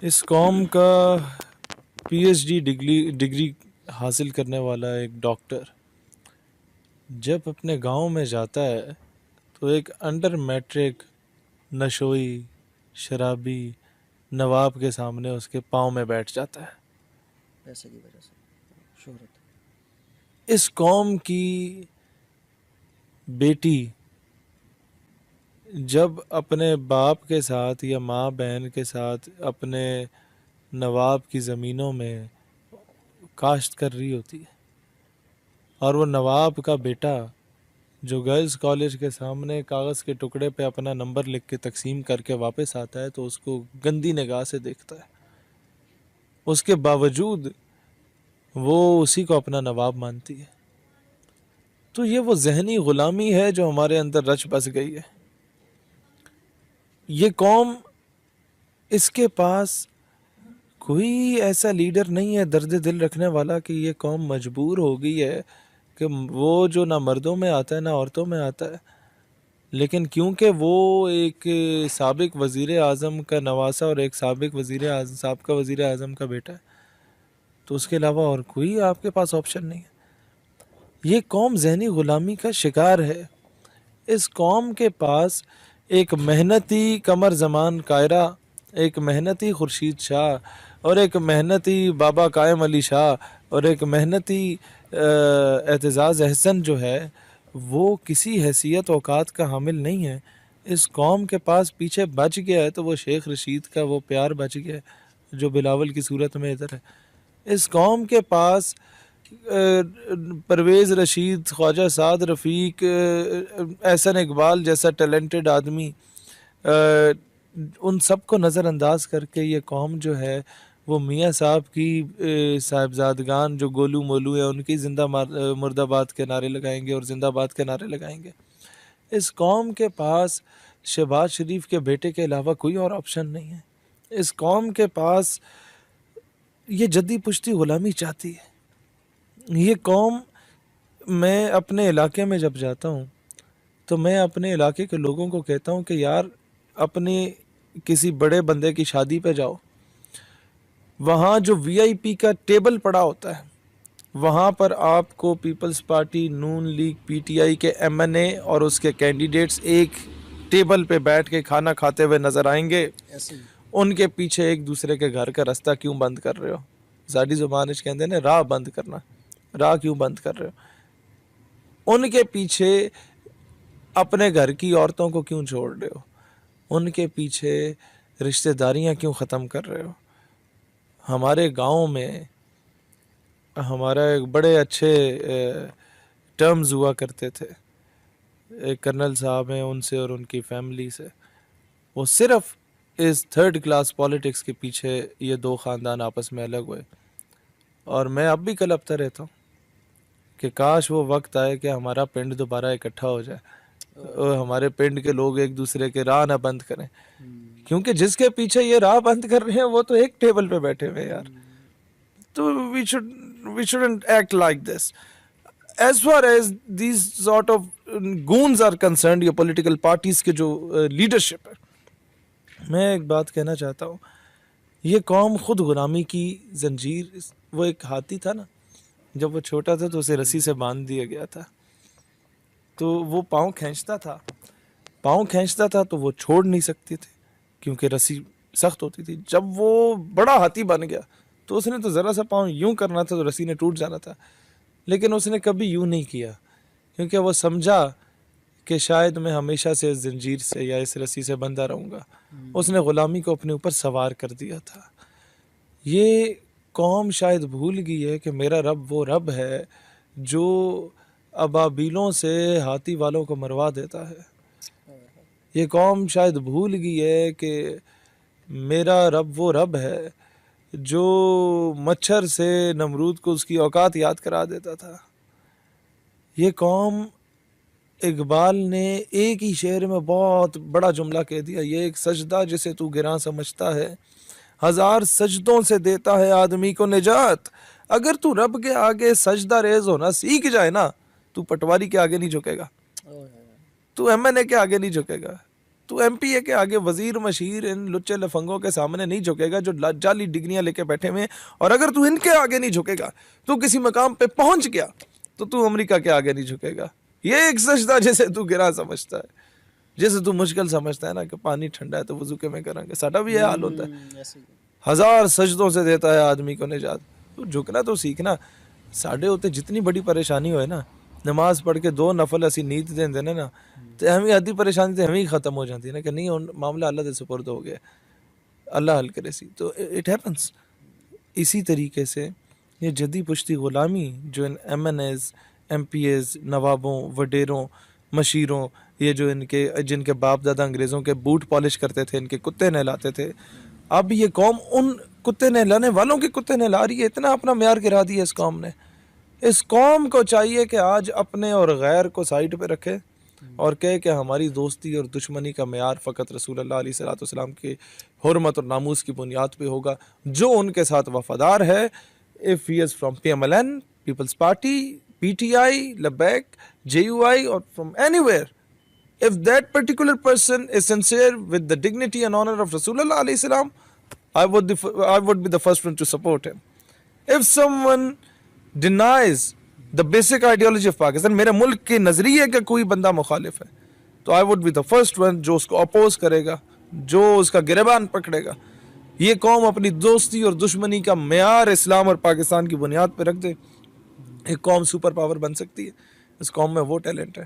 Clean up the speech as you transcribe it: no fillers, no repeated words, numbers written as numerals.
اس قوم کا P H D degree حاصل کرنے والا ایک ڈاکٹر جب اپنے گاؤں میں جاتا ہے تو ایک انڈر میٹرک نشوئی شرابی نواب کے سامنے اس کے پاؤں میں بیٹھ جاتا ہے. پیسے کی وجہ سے شہرت. اس قوم کی بیٹی جب اپنے باپ کے ساتھ یا ماں بہن کے ساتھ اپنے نواب کی زمینوں میں کاشت کر رہی ہوتی ہے اور وہ نواب کا بیٹا جو گرلز کالج کے سامنے کاغذ کے ٹکڑے پہ اپنا نمبر لکھ کے تقسیم کر کے واپس آتا ہے تو اس کو گندی نگاہ سے دیکھتا ہے. اس کے باوجود وہ اسی کو اپنا نواب مانتی ہے. تو یہ وہ ذہنی غلامی ہے جو ہمارے اندر رچ بس گئی ہے. یہ قوم، اس کے پاس کوئی ایسا لیڈر نہیں ہے درد دل رکھنے والا کہ یہ قوم مجبور ہو گئی ہے کہ وہ جو نہ مردوں میں آتا ہے نہ عورتوں میں آتا ہے، لیکن کیونکہ وہ ایک سابق وزیر اعظم کا نواسا اور ایک سابق سابقہ وزیر اعظم کا بیٹا ہے تو اس کے علاوہ اور کوئی آپ کے پاس آپشن نہیں ہے. یہ قوم ذہنی غلامی کا شکار ہے. اس قوم کے پاس ایک محنتی قمر زمان کائرہ، ایک محنتی خورشید شاہ اور ایک محنتی بابا قائم علی شاہ اور ایک محنتی اعتزاز احسن جو ہے وہ کسی حیثیت اوقات کا حامل نہیں ہے. اس قوم کے پاس پیچھے بچ گیا ہے تو وہ شیخ رشید کا وہ پیار بچ گیا ہے جو بلاول کی صورت میں ادھر ہے. اس قوم کے پاس پرویز رشید، خواجہ سعد رفیق، احسن اقبال جیسا ٹیلنٹڈ آدمی، ان سب کو نظر انداز کر کے یہ قوم جو ہے وہ میاں صاحب کی صاحبزادگان جو گولو مولو ہیں ان کی زندہ مرد آباد کے نعرے لگائیں گے اور زندہ باد کے نعرے لگائیں گے. اس قوم کے پاس شہباز شریف کے بیٹے کے علاوہ کوئی اور آپشن نہیں ہے. اس قوم کے پاس یہ جدی پشتی غلامی چاہتی ہے. یہ قوم، میں اپنے علاقے میں جب جاتا ہوں تو میں اپنے علاقے کے لوگوں کو کہتا ہوں کہ یار اپنی کسی بڑے بندے کی شادی پہ جاؤ، وہاں جو وی آئی پی کا ٹیبل پڑا ہوتا ہے وہاں پر آپ کو Peoples Party, Noon League, P T I کے ایم این اے اور اس کے کینڈیڈیٹس ایک ٹیبل پہ بیٹھ کے کھانا کھاتے ہوئے نظر آئیں گے. ان کے پیچھے ایک دوسرے کے گھر کا رستہ کیوں بند کر رہے ہو؟ زاڈی زبان کہتے ہیں راہ بند کرنا، راہ کیوں بند کر رہے ہو؟ ان کے پیچھے اپنے گھر کی عورتوں کو کیوں چھوڑ رہے ہو؟ ان کے پیچھے رشتہ داریاں کیوں ختم کر رہے ہو؟ ہمارے گاؤں میں ہمارا ایک بڑے اچھے ٹرمز ہوا کرتے تھے، ایک کرنل صاحب ہیں ان سے اور ان کی فیملی سے، وہ صرف اس تھرڈ کلاس پالیٹکس کے پیچھے یہ دو خاندان آپس میں الگ ہوئے. اور میں اب بھی کلپتا رہتا ہوں کہ کاش وہ وقت آئے کہ ہمارا پنڈ دوبارہ اکٹھا ہو جائے اور ہمارے پنڈ کے لوگ ایک دوسرے کے راہ نہ بند کریں، کیونکہ جس کے پیچھے یہ راہ بند کر رہے ہیں وہ تو ایک ٹیبل پہ بیٹھے ہوئے یار. تو we shouldn't act like this. As far as these sort of goons are concerned، یہ پولیٹیکل پارٹیز کے جو لیڈرشپ ہے، میں ایک بات کہنا چاہتا ہوں، یہ قوم خود غلامی کی زنجیر، وہ ایک ہاتھی تھا نا، جب وہ چھوٹا تھا تو اسے رسی سے باندھ دیا گیا تھا تو وہ پاؤں کھینچتا تھا تو وہ چھوڑ نہیں سکتے تھے کیونکہ رسی سخت ہوتی تھی. جب وہ بڑا ہاتھی بن گیا تو اس نے تو ذرا سا پاؤں یوں کرنا تھا تو رسی نے ٹوٹ جانا تھا، لیکن اس نے کبھی یوں نہیں کیا کیونکہ وہ سمجھا کہ شاید میں ہمیشہ سے اس زنجیر سے یا اس رسی سے بندھا رہوں گا. اس نے غلامی کو اپنے اوپر سوار کر دیا تھا. یہ قوم شاید بھول گئی ہے کہ میرا رب وہ رب ہے جو ابابیلوں سے ہاتھی والوں کو مروا دیتا ہے. یہ قوم شاید بھول گئی ہے کہ میرا رب وہ رب ہے جو مچھر سے نمرود کو اس کی اوقات یاد کرا دیتا تھا. یہ قوم، اقبال نے ایک ہی شعر میں بہت بڑا جملہ کہہ دیا، یہ ایک سجدہ جسے تو گراں سمجھتا ہے، ہزار سجدوں سے دیتا ہے آدمی کو نجات. اگر تو رب کے آگے سجدہ ریز ہونا سیکھ جائے نا، تو پٹواری کے آگے نہیں جھکے گا، تو ایم این اے کے آگے نہیں جھکے گا، تو ایم پی اے کے آگے وزیر مشیر ان لچے لفنگوں کے سامنے نہیں جھکے گا جو جعلی ڈگریاں لے کے بیٹھے ہوئے ہیں. اور اگر تو ان کے آگے نہیں جھکے گا, تو کسی مقام پہ پہنچ گیا تو امریکہ کے آگے نہیں جھکے گا. یہ ایک سجدہ جیسے تو گرا سمجھتا ہے, جیسے تو مشکل سمجھتا ہے نا کہ پانی ٹھنڈا ہے تو وضو کے میں کریں گے, ساڈا بھی یہ حال ہوتا ہے. ایسے ہی 1000 سجدوں سے دیتا ہے آدمی کو نجات. تو جھکنا تو سیکھنا. ساڈے ہوتے جتنی بڑی پریشانی ہوئے نا, نماز پڑھ کے 2 نفل اسی نیت دین دینے نا, تو ہمیں آدھی پریشانی تو ہمیں ختم ہو جاتی ہے نا کہ نہیں معاملہ اللہ دے سپرد ہو گیا, اللہ حل کرے سی. تو اٹ ہیپنس. اسی طریقے سے یہ جدی پشتی غلامی جو ان MNAs, MPAs, نوابوں, وڈیروں, مشیروں, یہ جو جن کے باپ دادا انگریزوں کے بوٹ پالش کرتے تھے, ان کے کتے نہلاتے تھے, اب یہ قوم ان کتے نہلانے والوں کے کتے نہلا رہی ہے. اتنا اپنا معیار گرا دیا اس قوم نے. اس قوم کو چاہیے کہ آج اپنے اور غیر کو سائڈ پہ رکھے اور کہے کہ ہماری دوستی اور دشمنی کا معیار فقط رسول اللہ علیہ الصلوۃ والسلام کی حرمت اور ناموس کی بنیاد پہ ہوگا. جو ان کے ساتھ وفادار ہے, if he is from PMLN, People's Party, PTI, Labek, JUI or from anywhere, if that particular person is sincere with the dignity and honor of Rasulullah alayhi salam, I would be the first one to support him. If someone denies the basic ideology of Pakistan, میرے ملک کے نظریے کا کوئی بندہ مخالف ہے, تو I would be the first one جو اس کو اپوز کرے گا, جو اس کا گریبان پکڑے گا. یہ قوم اپنی دوستی اور دشمنی کا معیار اسلام اور پاکستان کی بنیاد پہ رکھ دے, ایک قوم سپر پاور بن سکتی ہے. اس قوم میں وہ ٹیلنٹ ہے.